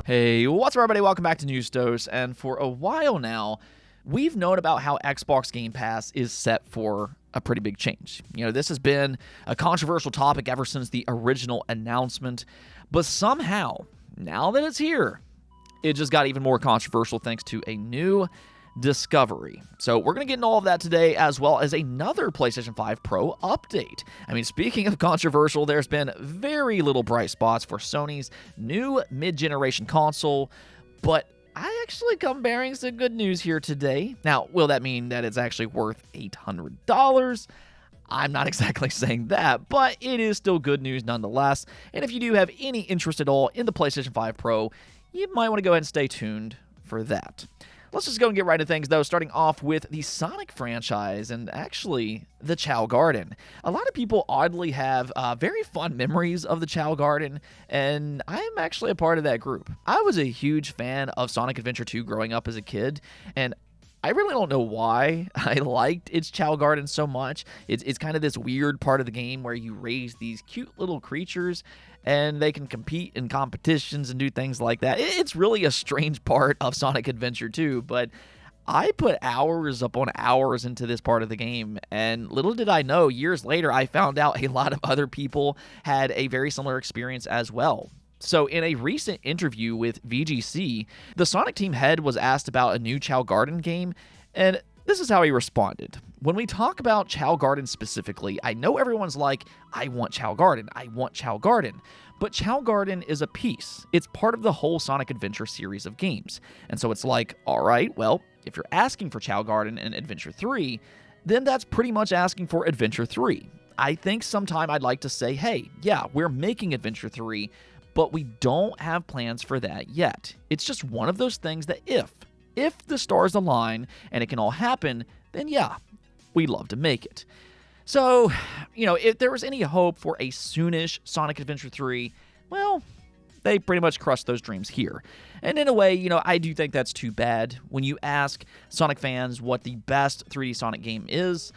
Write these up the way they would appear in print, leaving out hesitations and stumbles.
Hey, what's up, everybody? Welcome back to News Dose. And for a while now, we've known about how Xbox Game Pass is set for a pretty big change. This has been a controversial topic ever since the original announcement. But somehow, now that it's here, it just got even more controversial thanks to a new discovery. So we're going to get into all of that today, as well as another PlayStation 5 Pro update. Speaking of controversial, there's been very little bright spots for Sony's new mid-generation console, but I actually come bearing some good news here today. Now, will that mean that it's actually worth $800? I'm not exactly saying that, but it is still good news nonetheless. And if you do have any interest at all in the PlayStation 5 Pro, you might want to go ahead and stay tuned for that. Let's just go and get right into things, though, starting off with the Sonic franchise and actually the Chao Garden. A lot of people oddly have very fond memories of the Chao Garden, and I'm actually a part of that group. I was a huge fan of Sonic Adventure 2 growing up as a kid, and I really don't know why I liked its Chao Garden so much. It's kind of this weird part of the game where you raise these cute little creatures and they can compete in competitions and do things like that. It's really a strange part of Sonic Adventure 2, but I put hours upon hours into this part of the game, and little did I know, years later, I found out a lot of other people had a very similar experience as well. So in a recent interview with VGC, the Sonic team head was asked about a new Chao Garden game, and this is how he responded. When we talk about Chao Garden specifically, I know everyone's like, I want Chao Garden, I want Chao Garden. But Chao Garden is a piece. It's part of the whole Sonic Adventure series of games. And so it's like, all right, well, if you're asking for Chao Garden in Adventure 3, then that's pretty much asking for Adventure 3. I think sometime I'd like to say, hey, yeah, we're making Adventure 3, but we don't have plans for that yet. It's just one of those things that if the stars align and it can all happen, then yeah, we'd love to make it. So, if there was any hope for a soonish Sonic Adventure 3, well, they pretty much crushed those dreams here. And in a way, I do think that's too bad. When you ask Sonic fans what the best 3D Sonic game is,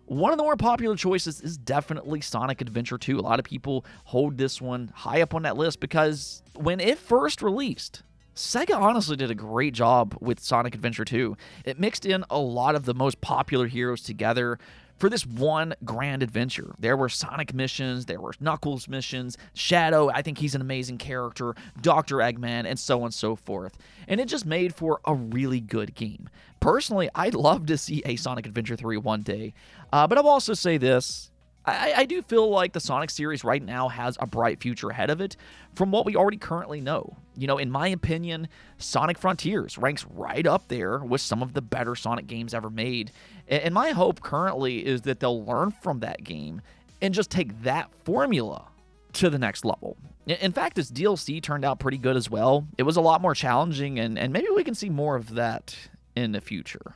one of the more popular choices is definitely Sonic Adventure 2. A lot of people hold this one high up on that list because when it first released, Sega honestly did a great job with Sonic Adventure 2. It mixed in a lot of the most popular heroes together for this one grand adventure. There were Sonic missions, there were Knuckles missions, Shadow, I think he's an amazing character, Dr. Eggman, and so on and so forth. And it just made for a really good game. Personally, I'd love to see a Sonic Adventure 3 one day. But I'll also say this. I do feel like the Sonic series right now has a bright future ahead of it from what we already currently know. In my opinion, Sonic Frontiers ranks right up there with some of the better Sonic games ever made. And my hope currently is that they'll learn from that game and just take that formula to the next level. In fact, this DLC turned out pretty good as well. It was a lot more challenging, and maybe we can see more of that in the future.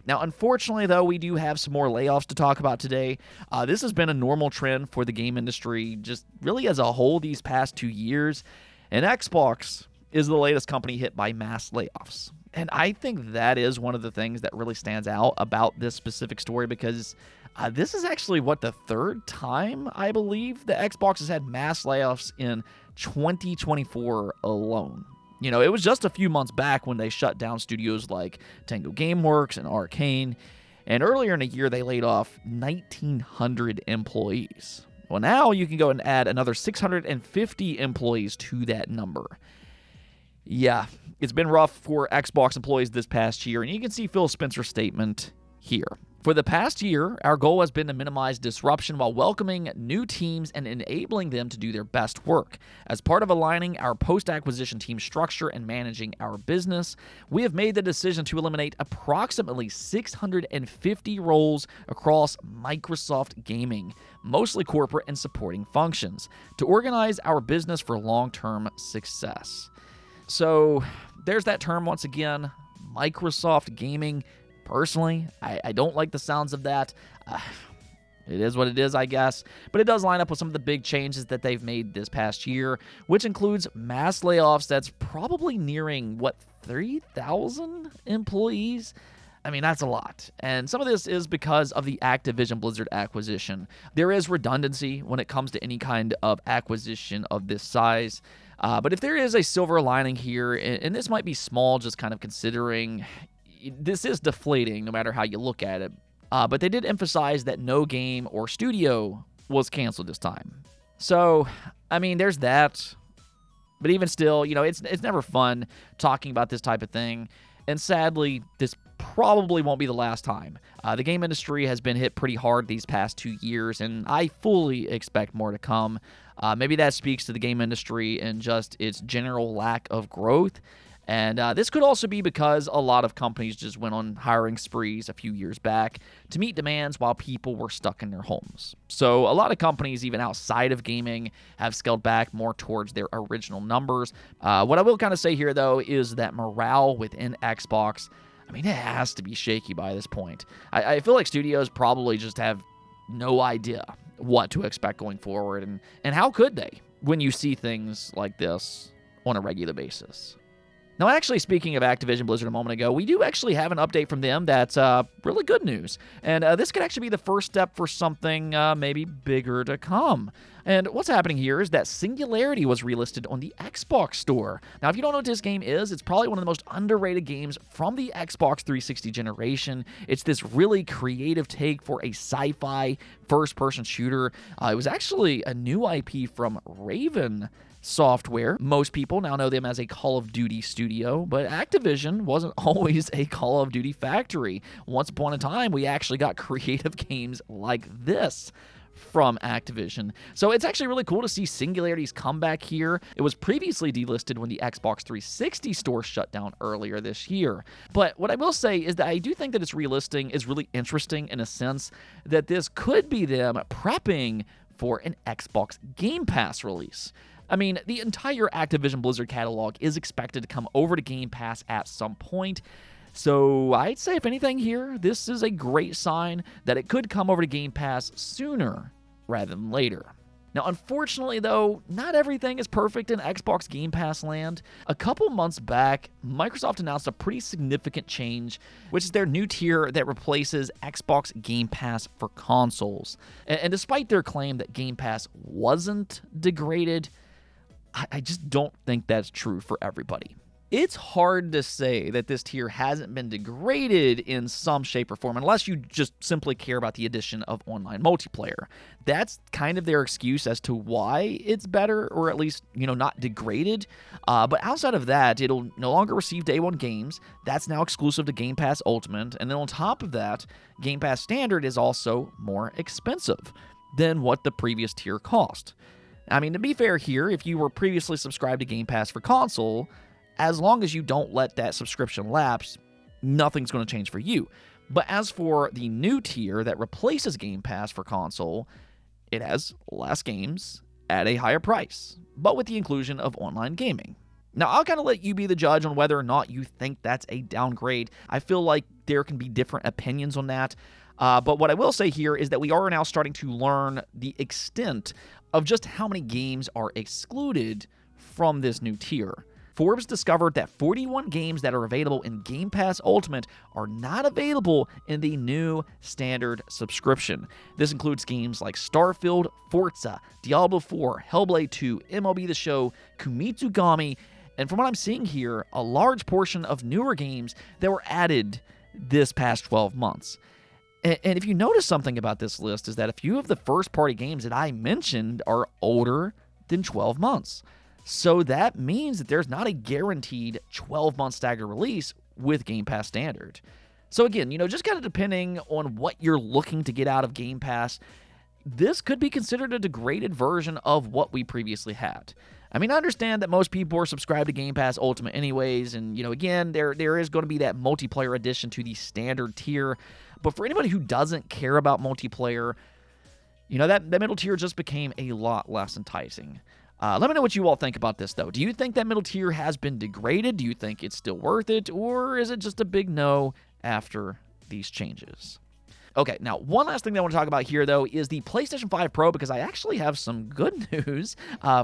Now, unfortunately, though, we do have some more layoffs to talk about today. This has been a normal trend for the game industry, just really as a whole these past 2 years. And Xbox is the latest company hit by mass layoffs. And I think that is one of the things that really stands out about this specific story because this is actually, the third time, I believe, that Xbox has had mass layoffs in 2024 alone. It was just a few months back when they shut down studios like Tango Gameworks and Arcane, and earlier in the year they laid off 1,900 employees. Well, now you can go and add another 650 employees to that number. Yeah, it's been rough for Xbox employees this past year, and you can see Phil Spencer's statement here. For the past year, our goal has been to minimize disruption while welcoming new teams and enabling them to do their best work. As part of aligning our post-acquisition team structure and managing our business, we have made the decision to eliminate approximately 650 roles across Microsoft Gaming, mostly corporate and supporting functions, to organize our business for long-term success. So, there's that term once again, Microsoft Gaming. Personally, I don't like the sounds of that. It is what it is, I guess. But it does line up with some of the big changes that they've made this past year, which includes mass layoffs that's probably nearing, 3,000 employees? That's a lot. And some of this is because of the Activision Blizzard acquisition. There is redundancy when it comes to any kind of acquisition of this size. But if there is a silver lining here, and this might be small just kind of considering this is deflating no matter how you look at it, but they did emphasize that no game or studio was canceled this time. So, I mean, there's that. But even still, it's never fun talking about this type of thing. And sadly, this probably won't be the last time. The game industry has been hit pretty hard these past 2 years, and I fully expect more to come. Maybe that speaks to the game industry and just its general lack of growth. And this could also be because a lot of companies just went on hiring sprees a few years back to meet demands while people were stuck in their homes. So a lot of companies, even outside of gaming, have scaled back more towards their original numbers. What I will kind of say here, though, is that morale within Xbox, I mean, it has to be shaky by this point. I feel like studios probably just have no idea what to expect going forward. And how could they when you see things like this on a regular basis? Now, actually, speaking of Activision Blizzard a moment ago, we do actually have an update from them that's really good news. And this could actually be the first step for something maybe bigger to come. And what's happening here is that Singularity was relisted on the Xbox Store. Now, if you don't know what this game is, it's probably one of the most underrated games from the Xbox 360 generation. It's this really creative take for a sci-fi first-person shooter. It was actually a new IP from Raven Software. Most people now know them as a Call of Duty studio, but Activision wasn't always a Call of Duty factory. Once upon a time, we actually got creative games like this from Activision. So it's actually really cool to see Singularity's comeback here. It was previously delisted when the Xbox 360 store shut down earlier this year. But what I will say is that I do think that its relisting is really interesting in a sense that this could be them prepping for an Xbox Game Pass release. I mean, the entire Activision Blizzard catalog is expected to come over to Game Pass at some point. So I'd say, if anything here, this is a great sign that it could come over to Game Pass sooner rather than later. Now, unfortunately, though, not everything is perfect in Xbox Game Pass land. A couple months back, Microsoft announced a pretty significant change, which is their new tier that replaces Xbox Game Pass for consoles. And despite their claim that Game Pass wasn't degraded, I just don't think that's true for everybody. It's hard to say that this tier hasn't been degraded in some shape or form, unless you just simply care about the addition of online multiplayer. That's kind of their excuse as to why it's better, or at least, not degraded. But outside of that, it'll no longer receive day one games. That's now exclusive to Game Pass Ultimate. And then on top of that, Game Pass Standard is also more expensive than what the previous tier cost. I mean, to be fair here, if you were previously subscribed to Game Pass for console, as long as you don't let that subscription lapse, nothing's going to change for you. But as for the new tier that replaces Game Pass for console, it has less games at a higher price, but with the inclusion of online gaming. Now, I'll kind of let you be the judge on whether or not you think that's a downgrade. I feel like there can be different opinions on that. But what I will say here is that we are now starting to learn the extent of just how many games are excluded from this new tier. Forbes discovered that 41 games that are available in Game Pass Ultimate are not available in the new standard subscription. This includes games like Starfield, Forza, Diablo 4, Hellblade 2, MLB The Show, Kumitsugami, and from what I'm seeing here, a large portion of newer games that were added this past 12 months. And if you notice something about this list is that a few of the first-party games that I mentioned are older than 12 months. So that means that there's not a guaranteed 12-month staggered release with Game Pass Standard. So again, just kind of depending on what you're looking to get out of Game Pass, this could be considered a degraded version of what we previously had. I mean, I understand that most people are subscribed to Game Pass Ultimate anyways, and, again, there is going to be that multiplayer addition to the standard tier. But for anybody who doesn't care about multiplayer, that middle tier just became a lot less enticing. Let me know what you all think about this, though. Do you think that middle tier has been degraded? Do you think it's still worth it? Or is it just a big no after these changes? Okay, now one last thing that I want to talk about here, though, is the PlayStation 5 Pro, because I actually have some good news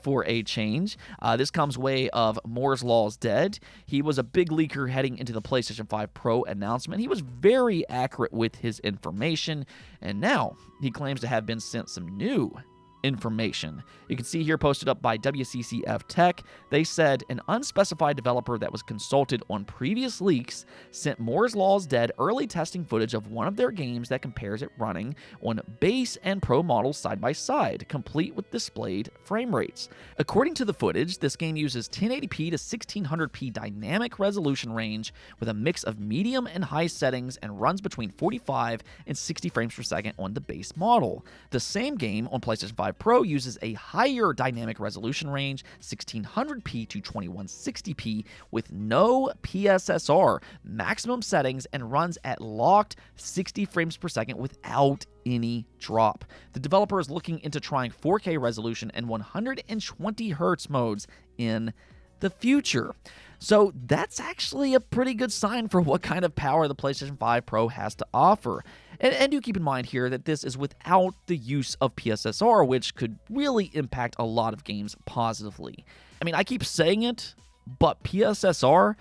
for a change. This comes way of Moore's Law's dead. He was a big leaker heading into the PlayStation 5 Pro announcement. He was very accurate with his information, and now he claims to have been sent some new information. You can see here posted up by WCCF Tech. They said an unspecified developer that was consulted on previous leaks sent Moore's Law's Dead early testing footage of one of their games that compares it running on base and pro models side by side, complete with displayed frame rates. According to the footage, this game uses 1080p to 1600p dynamic resolution range with a mix of medium and high settings and runs between 45 and 60 frames per second on the base model. The same game on PlayStation 5 Pro uses a higher dynamic resolution range, 1600p to 2160p, with no PSSR, maximum settings, and runs at locked 60 frames per second without any drop. The developer is looking into trying 4K resolution and 120 Hz modes in the future. So that's actually a pretty good sign for what kind of power the PlayStation 5 Pro has to offer. And do keep in mind here that this is without the use of PSSR, which could really impact a lot of games positively. I mean, I keep saying it, but PSSR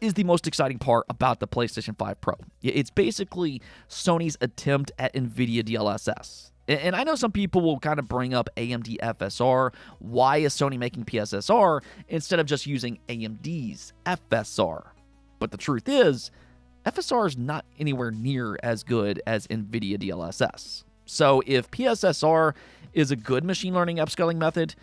is the most exciting part about the PlayStation 5 Pro. It's basically Sony's attempt at NVIDIA DLSS. And I know some people will kind of bring up AMD FSR. Why is Sony making PSSR instead of just using AMD's FSR? But the truth is, FSR is not anywhere near as good as NVIDIA DLSS. So if PSSR is a good machine learning upscaling method,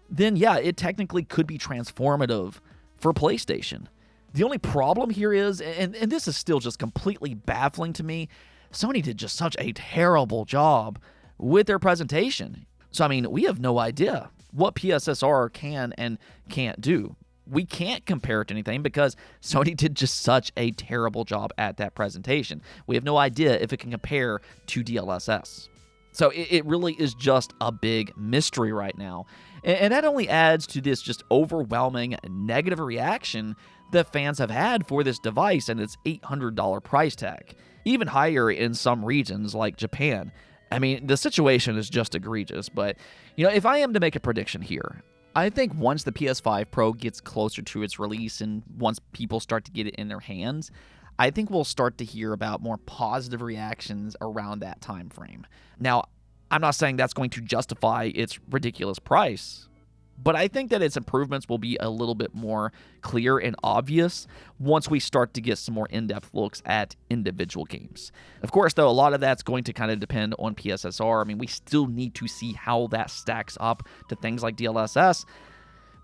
then yeah, it technically could be transformative for PlayStation. The only problem here is, and this is still just completely baffling to me, Sony did just such a terrible job with their presentation. So, I mean, we have no idea what PSSR can and can't do. We can't compare it to anything because Sony did just such a terrible job at that presentation. We have no idea if it can compare to DLSS. So it really is just a big mystery right now. And that only adds to this just overwhelming negative reaction that fans have had for this device and its $800 price tag. Even higher in some regions like Japan. I mean, the situation is just egregious, but, if I am to make a prediction here, I think once the PS5 Pro gets closer to its release and once people start to get it in their hands, I think we'll start to hear about more positive reactions around that time frame. Now, I'm not saying that's going to justify its ridiculous price, but I think that its improvements will be a little bit more clear and obvious once we start to get some more in-depth looks at individual games. Of course, though, a lot of that's going to kind of depend on PSSR. I mean, we still need to see how that stacks up to things like DLSS,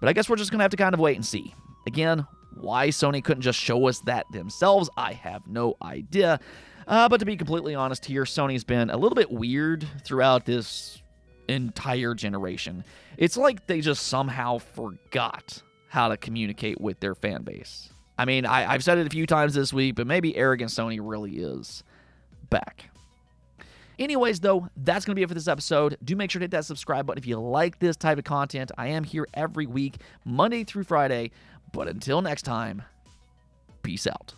but I guess we're just going to have to kind of wait and see. Again, why Sony couldn't just show us that themselves, I have no idea. But to be completely honest here, Sony's been a little bit weird throughout this entire generation. It's like they just somehow forgot how to communicate with their fan base. I mean, I've said it a few times this week, but maybe arrogant Sony really is back. Anyways, though, that's going to be it for this episode. Do make sure to hit that subscribe button if you like this type of content. I am here every week, Monday through Friday. But until next time, peace out.